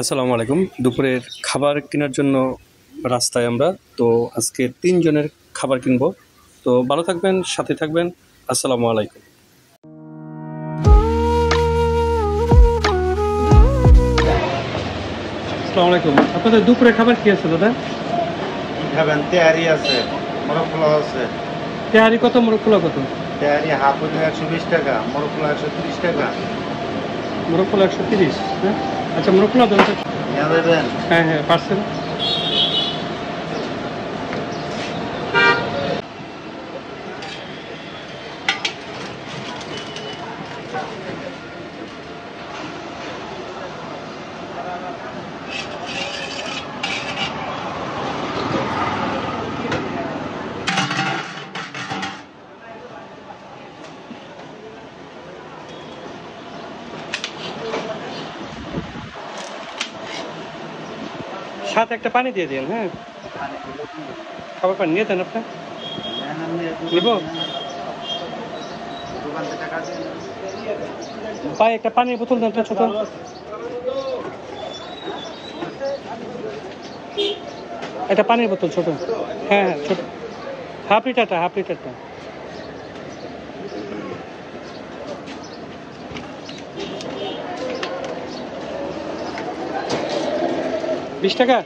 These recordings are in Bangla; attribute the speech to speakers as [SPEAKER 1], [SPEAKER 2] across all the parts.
[SPEAKER 1] আসসালামু আলাইকুম। দুপুরের খাবার কেনার জন্য রাস্তায় আমরা। তো আজকে ৩ জনের খাবার কিনবো। তো ভালো থাকবেন, সাথে থাকবেন। আসসালামু আলাইকুম। আসসালামু আলাইকুম। আপনাদের দুপুরে খাবার কি আছে দাদা?
[SPEAKER 2] খাবেন তেহারি আছে, মোরগ পোলাও আছে।
[SPEAKER 1] তেহারি কত, মোরগ পোলাও কত?
[SPEAKER 2] তেহারি হাফ হলে 120 টাকা, মোরগ পোলাও 130 টাকা।
[SPEAKER 1] মোরগ পোলাও 130। হ্যাঁ, আচ্ছা মোরগ পোলাও দেন।
[SPEAKER 2] নিয়ে দেবেন?
[SPEAKER 1] হ্যাঁ হ্যাঁ, পার্সেল। সাথে একটা পানি দিয়ে দিন। হ্যাঁ, খাবার পানি নিয়ে দেন। আপনার নিব ভাই, একটা পানির বোতল দেন তো ছোট। একটা পানির বোতল ছোট। হ্যাঁ হ্যাঁ, ছোট। Half লিটারটা, half লিটারটা। 20 টাকা।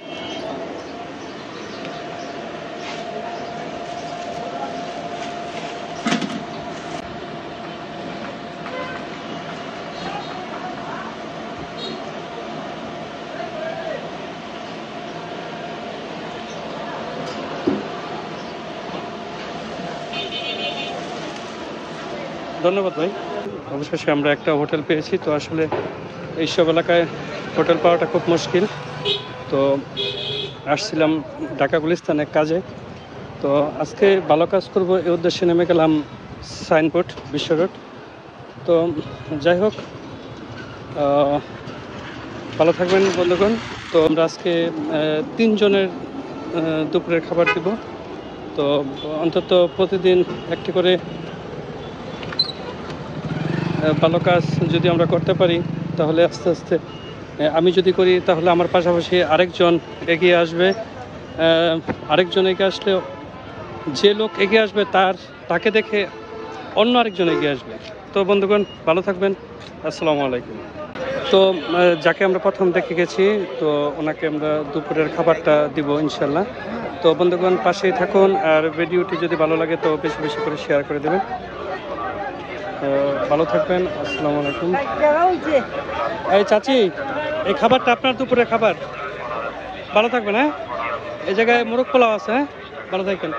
[SPEAKER 1] ধন্যবাদ ভাই। অবশেষে আমরা একটা হোটেল পেয়েছি। তো আসলে এইসব এলাকায় হোটেল পাওয়াটা খুব মুশকিল। তো আসছিলাম ঢাকা গুলিস্তানে কাজে। তো আজকে ভালো কাজ করব এই উদ্দেশ্যে নেমে গেলাম সাইনবোর্ড বিশ্ব রোড। তো যাই হোক, ভালো থাকবেন বন্ধুগণ। তো আমরা আজকে 3 জনের দুপুরের খাবার দিব। তো অন্তত প্রতিদিন একটি করে ভালো কাজ যদি আমরা করতে পারি, তাহলে আস্তে আস্তে আমি যদি করি তাহলে আমার পাশাপাশি আরেকজন এগিয়ে আসবে। আরেকজন এগিয়ে আসলে, যে লোক এগিয়ে আসবে তাকে দেখে অন্য আরেকজন এগিয়ে আসবে। তো বন্ধুগণ, ভালো থাকবেন। আসসালামু আলাইকুম। তো যাকে আমরা প্রথম দেখে গেছি, তো ওনাকে আমরা দুপুরের খাবারটা দিব ইনশাল্লাহ। তো বন্ধুগণ, পাশেই থাকুন। আর ভিডিওটি যদি ভালো লাগে তো বেশি বেশি করে শেয়ার করে দেবেন। ভালো থাকবেন। আসসালামু আলাইকুম। এই চাচি, এই খাবারটা আপনার দুপুরের খাবার। ভালো থাকবেন। হ্যাঁ, এই জায়গায় মোরগ পোলাও আছে। হ্যাঁ, ভালো থাকবেন।